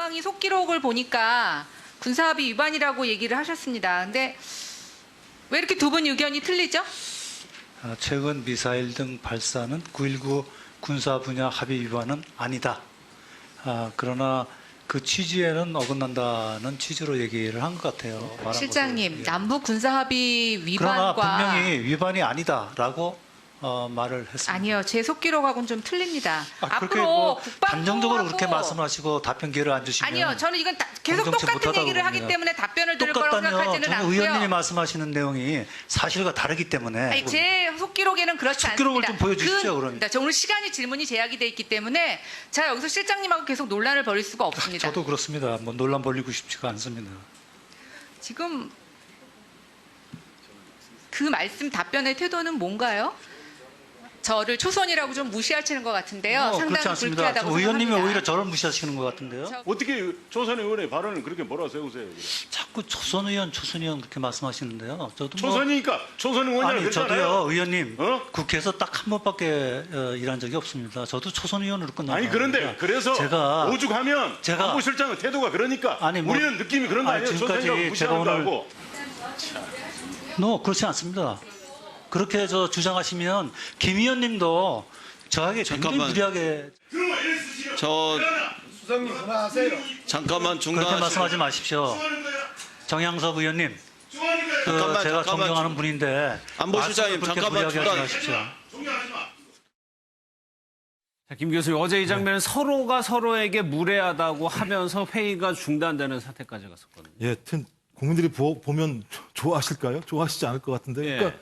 상황이 속기록을 보니까 군사합의 위반이라고 얘기를 하셨습니다. 근데 왜 이렇게 두 분 의견이 틀리죠? 최근 미사일 등 발사는 9.19 군사 분야 합의 위반은 아니다. 그러나 그 취지에는 어긋난다는 취지로 얘기를 한 것 같아요. 실장님, 남북 군사합의 위반과 그러나 분명히 위반이 아니다라고 말을 했습니다. 아니요, 제 속기록하고는 좀 틀립니다. 그렇게 앞으로 단정적으로 그렇게 국방부하고 말씀하시고 답변 기회를 안 주시면 아니요, 저는 이건 계속 공정치 똑같은 못하다고 얘기를 하기 봅니다. 때문에 답변을 들을 거라고 똑같다뇨. 생각하지는 저는 않고요. 의원님이 말씀하시는 내용이 사실과 다르기 때문에 아니, 제 속기록에는 그렇지 속기록을 않습니다. 좀 보여주시죠, 그러면. 저 오늘 시간이 질문이 제약이 돼 있기 때문에 제가 여기서 실장님하고 계속 논란을 벌일 수가 없습니다. 저도 그렇습니다. 뭐 논란 벌리고 싶지가 않습니다. 지금 그 말씀 답변의 태도는 뭔가요? 저를 초선이라고 좀 무시하시는 것 같은데요. 그렇지 상당히 않습니다. 불쾌하다고 의원님이 생각합니다. 오히려 저를 무시하시는 것 같은데요. 어떻게 조선 의원의 발언을 그렇게 몰아세우세요? 자꾸 초선 의원 그렇게 말씀하시는데요. 저도 조선이니까 조선 의원이라고 아니 그랬잖아요. 저도요 의원님 어? 국회에서 딱 한 번밖에 일한 적이 없습니다. 저도 초선 의원으로 끝난 아니 그런데 그래서 제가 오죽하면 제가- 안보실장의 태도가 그러니까 아니, 뭐- 우리는 느낌이 그런 거 아니, 아니에요? 지금까지 조선이라고 제가 무시하는 거 오늘- 하고. 그렇지 않습니다. 그렇게 주장하시면 김 의원님도 저에게 굉장히 잠깐만. 무리하게 저 잠깐만 그렇게 중단하시고 말씀하지 마십시오. 정양섭 의원님, 잠깐만, 제가 잠깐만. 존경하는 분인데 안보실장님, 말씀을 그렇게 잠깐만 무리하게 하지 중단. 마십시오. 자, 김 교수님, 어제 이 장면은 서로가 서로에게 무례하다고 하면서 회의가 중단되는 사태까지 갔었거든요. 예, 하여튼 국민들이 보면 좋아하실까요? 좋아하시지 않을 것 같은데. 예. 그러니까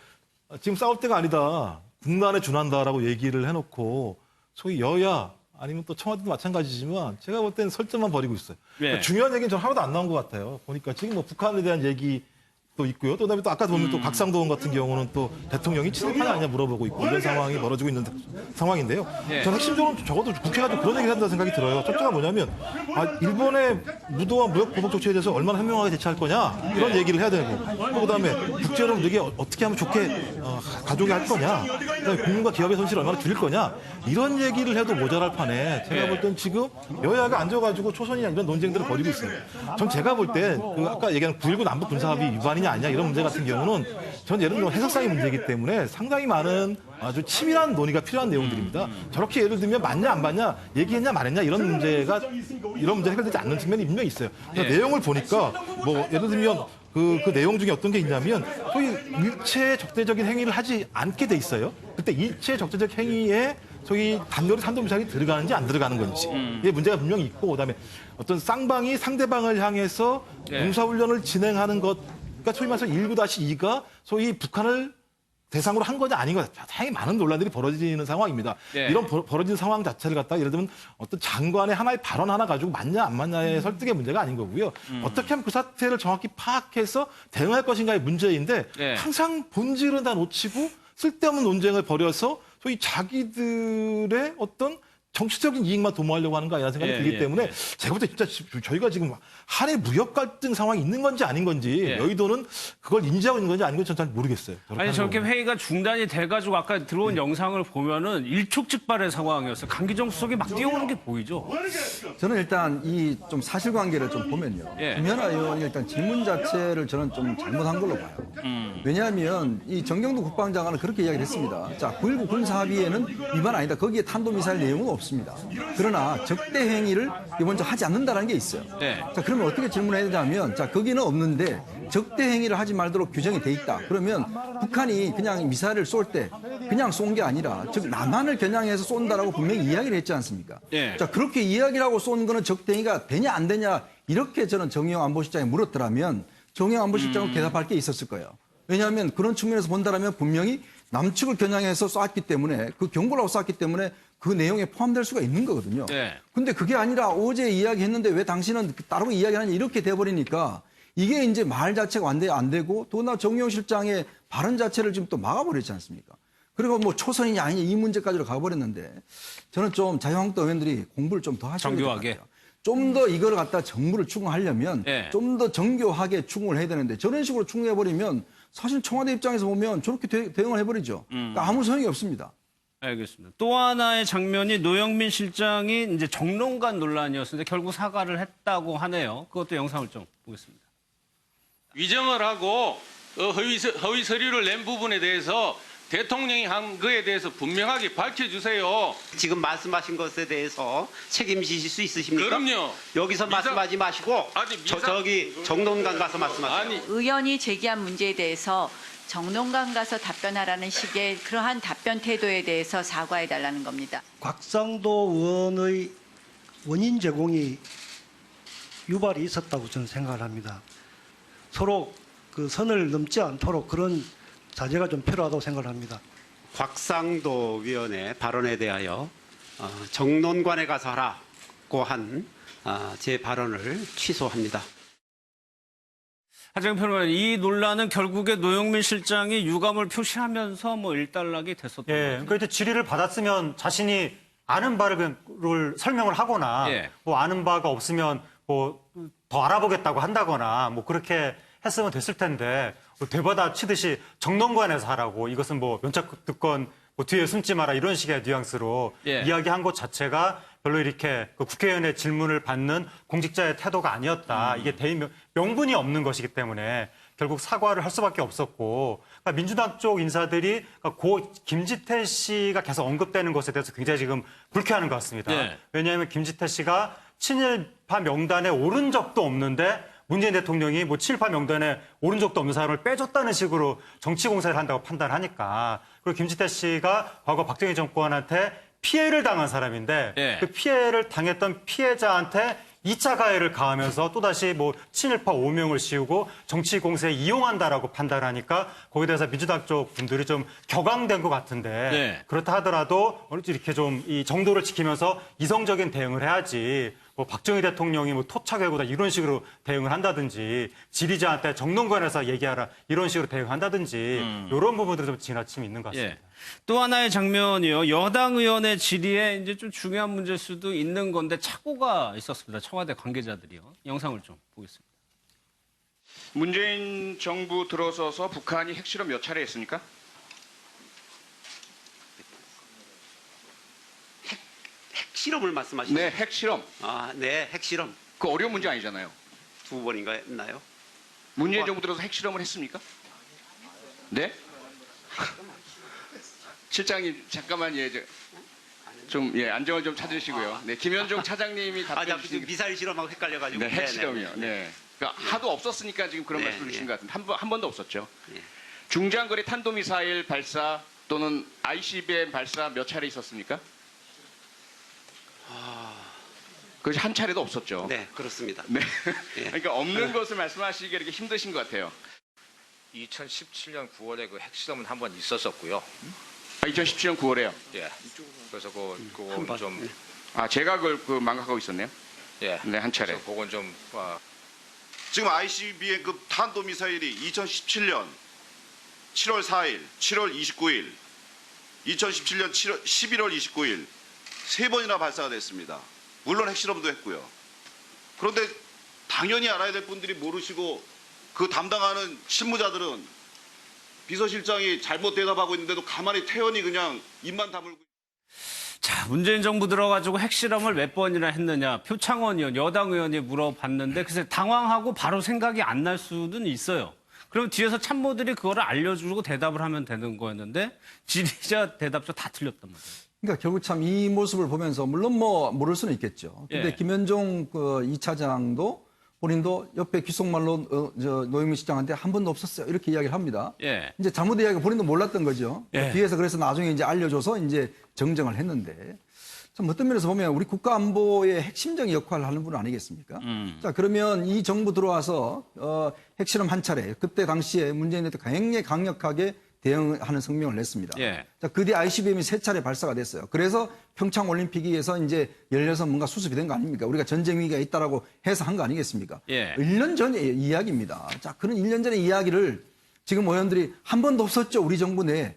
지금 싸울 때가 아니다. 국난에 준한다라고 얘기를 해놓고 소위 여야 아니면 또 청와대도 마찬가지지만 제가 볼 때는 설정만 벌이고 있어요. 예. 그러니까 중요한 얘기는 전 하나도 안 나온 것 같아요. 보니까 지금 뭐 북한에 대한 얘기도 있고요. 또 그다음에 또 아까 보면 또 박상도 의원 같은 경우는 또 대통령이 친일파냐 아니냐 물어보고 있고 이런 상황이 벌어지고 있는 상황인데요. 예. 저는 핵심적으로 적어도 국회가 좀 그런 얘기를 한다는 생각이 들어요. 첫째가 뭐냐면 일본의 무도와 무역 보복 조치에 대해서 얼마나 현명하게 대처할 거냐 이런 얘기를 해야 되고 또 그다음에 국제로 이게 어떻게 하면 좋게 가족이 할 거냐 그다음에 국민과 기업의 손실을 얼마나 줄일 거냐 이런 얘기를 해도 모자랄 판에 제가 볼 땐 지금 여야가 앉아가지고 초선이나 이런 논쟁들을 벌이고 있어요. 전 제가 볼 때 아까 얘기한 9.19 남북 군사합의 위반이냐 아니냐 이런 문제 같은 경우는 전 예를 들면 해석상의 문제이기 때문에 상당히 많은 아주 치밀한 논의가 필요한 내용들입니다. 저렇게 예를 들면 맞냐 안 맞냐 얘기했냐 말했냐 이런 문제 해결되지 않는 측면이 분명히 있어요. 그래서 내용을 보니까 뭐 예를 들면 그 내용 중에 어떤 게 있냐면 소위 일체 적대적인 행위를 하지 않게 돼 있어요. 그때 일체 적대적 행위에 소위 단거리 탄도미사일이 들어가는지 안 들어가는 건지 이게 문제가 분명히 있고 그다음에 어떤 쌍방이 상대방을 향해서 군사훈련을 진행하는 것 그러니까 소위 말해서 19-2가 소위 북한을 대상으로 한 거냐 아닌 거냐 다행히 많은 논란들이 벌어지는 상황입니다. 예. 이런 벌어진 상황 자체를 갖다가 예를 들면 어떤 장관의 하나의 발언 하나 가지고 맞냐 안 맞냐의 설득의 문제가 아닌 거고요. 어떻게 하면 그 사태를 정확히 파악해서 대응할 것인가의 문제인데 예. 항상 본질은 다 놓치고 쓸데없는 논쟁을 벌여서 소위 자기들의 어떤 정치적인 이익만 도모하려고 하는 거 아니라는 생각이 예, 들기 예, 때문에 예. 제가 볼 때 진짜 저희가 지금 한해 무역 갈등 상황이 있는 건지 아닌 건지 예. 여의도는 그걸 인지하고 있는 건지 아닌 건지 잘 모르겠어요. 아니, 저렇게 회의가 중단이 돼가지고 아까 들어온 영상을 보면은 일촉즉발의 상황이었어요. 강기정 수석이 막 뛰어오는 게 보이죠? 저는 일단 이 좀 사실관계를 좀 보면요. 예. 김연아 의원이 일단 질문 자체를 저는 좀 잘못한 걸로 봐요. 왜냐하면 이 정경도 국방장관은 그렇게 이야기를 했습니다. 자, 9.19 군사합의에는 위반 아니다. 거기에 탄도미사일 내용은 없습니다. 그러나 적대 행위를 먼저 하지 않는다는 게 있어요. 네. 자, 그러면 어떻게 질문해야 되냐면, 자, 거기는 없는데 적대 행위를 하지 말도록 규정이 돼 있다. 그러면 북한이 그냥 미사일을 쏠 때 그냥 쏜 게 아니라 즉 남한을 겨냥해서 쏜다라고 분명히 이야기를 했지 않습니까? 예. 자, 그렇게 이야기를 하고 쏜 거는 적대 행위가 되냐 안 되냐 이렇게 저는 정의용 안보실장이 물었더라면 정의용 안보실장은 대답할 게 있었을 거예요. 왜냐하면 그런 측면에서 본다라면 분명히 남측을 겨냥해서 쐈기 때문에 그 경고를 하고 쐈기 때문에 그 내용에 포함될 수가 있는 거거든요. 네. 근데 그게 아니라 어제 이야기했는데 왜 당신은 다르고 이야기하냐 이렇게 돼버리니까 이게 이제 말 자체가 안 되고 더구나 정의용 실장의 발언 자체를 지금 또 막아버렸지 않습니까? 그리고 뭐 초선이냐 아니냐 이 문제까지로 가버렸는데 저는 좀 자유한국당 의원들이 공부를 좀 더 하셔야 될 것 정교하게. 같아요. 좀 더 이걸 갖다 정부를 추궁하려면 예. 좀 더 정교하게 추궁을 해야 되는데 저런 식으로 추궁해버리면 사실 청와대 입장에서 보면 저렇게 대응을 해버리죠. 그러니까 아무 소용이 없습니다. 알겠습니다. 또 하나의 장면이 노영민 실장이 이제 정론관 논란이었는데 결국 사과를 했다고 하네요. 그것도 영상을 좀 보겠습니다. 위정을 하고 허위 서류를 낸 부분에 대해서 대통령이 한 거에 대해서 분명하게 밝혀주세요. 지금 말씀하신 것에 대해서 책임지실 수 있으십니까? 그럼요. 여기서 미사- 말씀하지 마시고 아니, 미사- 저기 정론관 가서 말씀하세요. 아니 의원이 제기한 문제에 대해서 정론관 가서 답변하라는 식의 그러한 답변 태도에 대해서 사과해달라는 겁니다. 곽상도 의원의 원인 제공이 유발이 있었다고 저는 생각을 합니다. 서로 그 선을 넘지 않도록 그런 자제가 좀 필요하다고 생각을 합니다. 곽상도 위원의 발언에 대하여 정론관에 가서 하라고 한 제 발언을 취소합니다. 하재경 평론가님, 이 논란은 결국에 노영민 실장이 유감을 표시하면서 뭐 일단락이 됐었던 예, 거죠. 그러니까 이제 질의를 받았으면 자신이 아는 바를 설명을 하거나 예. 뭐 아는 바가 없으면 뭐 더 알아보겠다고 한다거나 뭐 그렇게 했으면 됐을 텐데 뭐 되받아 치듯이 정론관에서 하라고 이것은 뭐 면책 특권 뭐 뒤에 숨지 마라 이런 식의 뉘앙스로 예. 이야기한 것 자체가 별로 이렇게 그 국회의원의 질문을 받는 공직자의 태도가 아니었다. 이게 명분이 없는 것이기 때문에 결국 사과를 할 수밖에 없었고 그러니까 민주당 쪽 인사들이 고 김지태 씨가 계속 언급되는 것에 대해서 굉장히 지금 불쾌하는 것 같습니다. 네. 왜냐하면 김지태 씨가 친일파 명단에 오른 적도 없는데 문재인 대통령이 뭐 친일파 명단에 오른 적도 없는 사람을 빼줬다는 식으로 정치 공세를 한다고 판단하니까 그리고 김지태 씨가 과거 박정희 정권한테 피해를 당한 사람인데 예. 그 피해를 당했던 피해자한테 2차 가해를 가하면서 또다시 뭐 친일파 오명을 씌우고 정치 공세에 이용한다라고 판단하니까 거기에 대해서 민주당 쪽 분들이 좀 격앙된 것 같은데 네. 그렇다 하더라도 이렇게 좀 이 정도를 지키면서 이성적인 대응을 해야지 뭐 박정희 대통령이 뭐 토착외고다 이런 식으로 대응을 한다든지 지리자한테 정론관에서 얘기하라 이런 식으로 대응한다든지 이런 부분들이 좀 지나침이 있는 것 같습니다. 예. 또 하나의 장면이요. 여당 의원의 질의에 이제 좀 중요한 문제일 수도 있는 건데 착오가 있었습니다. 청와대 관계자들이요. 영상을 좀 보겠습니다. 문재인 정부 들어서서 북한이 핵실험 몇 차례 했습니까? 핵실험을 말씀하시죠? 네, 핵실험. 네, 핵실험. 그 어려운 문제 아니잖아요. 2번인가 했나요? 문재인 정부 들어서 핵실험을 했습니까? 네? 실장님 잠깐만 안정을 좀 찾으시고요. 네, 김현종 차장님이 답변 자꾸 주시기. 미사일 실험하고 헷갈려가지고. 네, 핵실험이요. 네. 그러니까 하도 없었으니까 지금 그런 네, 말씀을 주신 네. 것 같은데 한 번도 없었죠. 네. 중장거리 탄도미사일 발사 또는 ICBM 발사 몇 차례 있었습니까? 그것이 한 차례도 없었죠. 네, 그렇습니다. 네. 예. 그러니까 없는 것을 말씀하시기 이렇게 힘드신 것 같아요. 2017년 9월에 그 핵실험은 한 번 있었었고요. 2017년 9월에요. 예. 그래서 그거 좀 제가 그걸 망각하고 있었네요. 예. 네, 한 차례. 그래서 그건 좀 지금 ICBM급 탄도미사일이 2017년 7월 4일, 7월 29일, 2017년 11월 29일 세 번이나 발사가 됐습니다. 물론 핵실험도 했고요. 그런데 당연히 알아야 될 분들이 모르시고 그 담당하는 실무자들은 비서실장이 잘못 대답하고 있는데도 가만히 태연히 그냥 입만 다물고. 자, 문재인 정부 들어가지고 핵실험을 몇 번이나 했느냐. 표창원 의원, 여당 의원이 물어봤는데 글쎄 당황하고 바로 생각이 안 날 수는 있어요. 그럼 뒤에서 참모들이 그거를 알려주고 대답을 하면 되는 거였는데 질의자 대답자 다 틀렸단 말이에요. 그러니까 결국 참 이 모습을 보면서 물론 뭐 모를 수는 있겠죠. 근데 예. 김현종 그 2차장도 본인도 옆에 귓속말로 노영민 시장한테 한 번도 없었어요. 이렇게 이야기를 합니다. 예. 이제 잘못 이야기 본인도 몰랐던 거죠. 예. 뒤에서 그래서 나중에 이제 알려줘서 이제 정정을 했는데 참 어떤 면에서 보면 우리 국가안보의 핵심적인 역할을 하는 분 아니겠습니까? 자, 그러면 이 정부 들어와서 핵실험 한 차례 그때 당시에 문재인 대통령 굉장히 강력하게 대응하는 성명을 냈습니다. 예. 자, 그 뒤에 ICBM이 3차례 발사가 됐어요. 그래서 평창 올림픽에서 이제 열려서 뭔가 수습이 된 거 아닙니까? 우리가 전쟁 위기가 있다라고 해서 한 거 아니겠습니까? 예. 1년 전의 이야기입니다. 자, 그런 1년 전의 이야기를 지금 의원들이 한 번도 없었죠. 우리 정부 내에.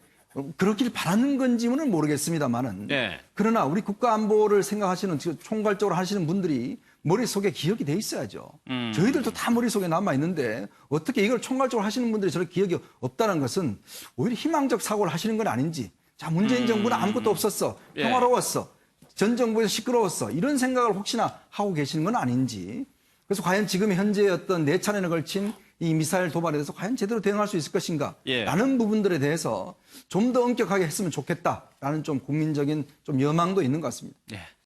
그렇길 바라는 건지는 모르겠습니다만은. 예. 그러나 우리 국가 안보를 생각하시는 총괄적으로 하시는 분들이 머릿속에 기억이 돼 있어야죠. 저희들도 다 머릿속에 남아 있는데 어떻게 이걸 총괄적으로 하시는 분들이 저렇게 기억이 없다는 것은 오히려 희망적 사고를 하시는 건 아닌지 자, 문재인 정부는 아무것도 없었어. 예. 평화로웠어. 전 정부에서 시끄러웠어. 이런 생각을 혹시나 하고 계시는 건 아닌지. 그래서 과연 지금 현재 어떤 4차례에 걸친 이 미사일 도발에 대해서 과연 제대로 대응할 수 있을 것인가? 예. 라는 부분들에 대해서 좀 더 엄격하게 했으면 좋겠다라는 좀 국민적인 좀 여망도 있는 것 같습니다. 예.